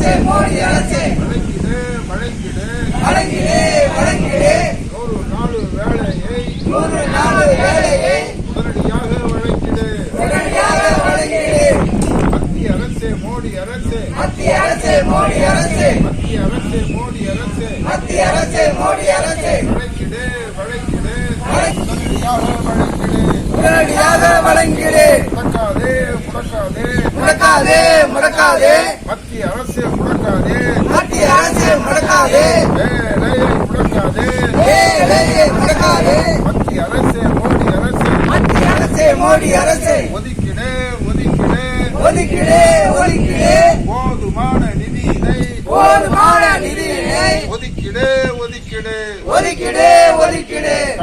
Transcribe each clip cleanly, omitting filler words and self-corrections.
அரசே மோடி அரசே வழங்கிடு 100 நாள் வேலையை உடனடியாக வழங்கிடு. மத்திய அரசே மோடி அரசே உடனடியாக வழங்கிடு. முடக்காதே மத்திய அரசே முடக்காதே வேலையை முடக்காதே மத்திய அரசே மோடி அரசே ஒதுக்கிடு போதுமான நிதியினை ஒதுக்கிடு.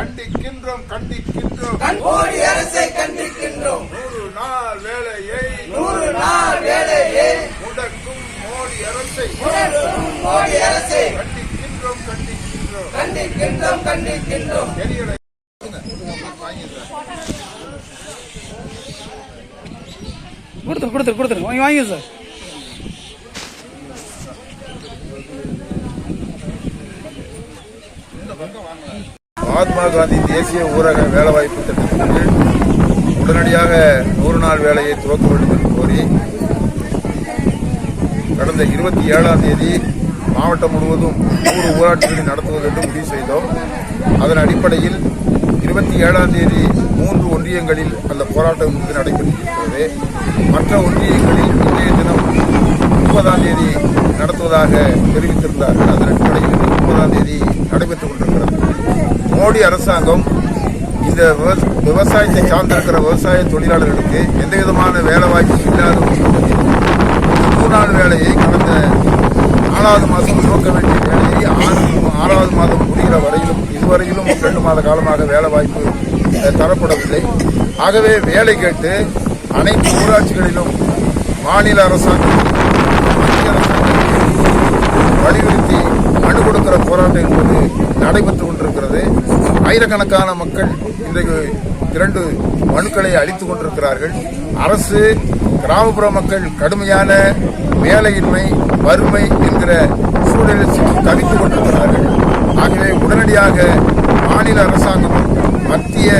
கண்டிக்கின்றோம் மோடி அரசை கண்டிக்கின்றோம். 100 நாள் வேலையை முடக்கும் மோடி அரசை கண்டிக்கின்றோம். கொடுத்துரு வாங்க சார். மகாத்மா காந்தி தேசிய ஊரக வேலைவாய்ப்பு திட்டத்தின் கீழ் உடனடியாக 100 நாள் வேலையை துவக்க வேண்டும் என்று கோரி கடந்த 27ஆம் தேதி மாவட்டம் முழுவதும் 100 ஊராட்சிகளை நடத்துவது என்று முடிவு செய்தோம். அதன் அடிப்படையில் 27ஆம் தேதி 3 ஒன்றியங்களில் அந்த போராட்டம் நடைபெற்றிருக்கிறது. மற்ற ஒன்றியங்களில் இன்றைய தினம் 30ஆம் தேதி நடத்துவதாக தெரிவித்திருந்தார்கள். அதன் அடிப்படையில் 30ஆம் தேதி நடைபெற்றுக் கொண்டிருக்கிறது. மோடி அரசாங்கம் இந்த விவசாயத்தை சார்ந்திருக்கிற விவசாய தொழிலாளர்களுக்கு எந்தவிதமான வேலைவாய்ப்பும் இல்லாத 100 நாள் வேலையை கடந்த 4வது மாதம் துவக்க வேண்டிய வேலையை 6வது மாதம் முடிகிற வரையிலும் இதுவரையிலும் 2 மாத காலமாக வேலை வாய்ப்பு தரப்படவில்லை. ஆகவே வேலை கேட்டு அனைத்து ஊராட்சிகளிலும் மாநில அரசாங்கம் மத்திய அரசாங்கம் வலியுறுத்தி மனு கொடுக்கிற போராட்டம் என்பது நடைபெற்றுக் கொண்டிருக்கிறது. ஆயிரக்கணக்கான மக்கள் இன்றைக்கு 2 மனுக்களை அளித்துக் கொண்டிருக்கிறார்கள். அரசு கிராமப்புற மக்கள் கடுமையான வேலையின்மை, வறுமை என்கிற சூழலில் தவித்துக் கொண்டிருக்கிறார்கள். ஆகவே உடனடியாக மாநில அரசாங்கமும் மத்திய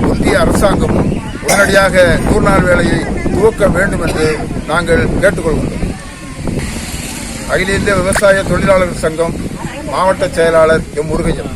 ஒன்றிய அரசாங்கமும் உடனடியாக 100 நாள் வேலையை துவக்க வேண்டும் என்று நாங்கள் கேட்டுக்கொள்கிறோம். அகில இந்திய விவசாய தொழிலாளர் சங்கம் மாவட்ட செயலாளர் எம் முருகையன்.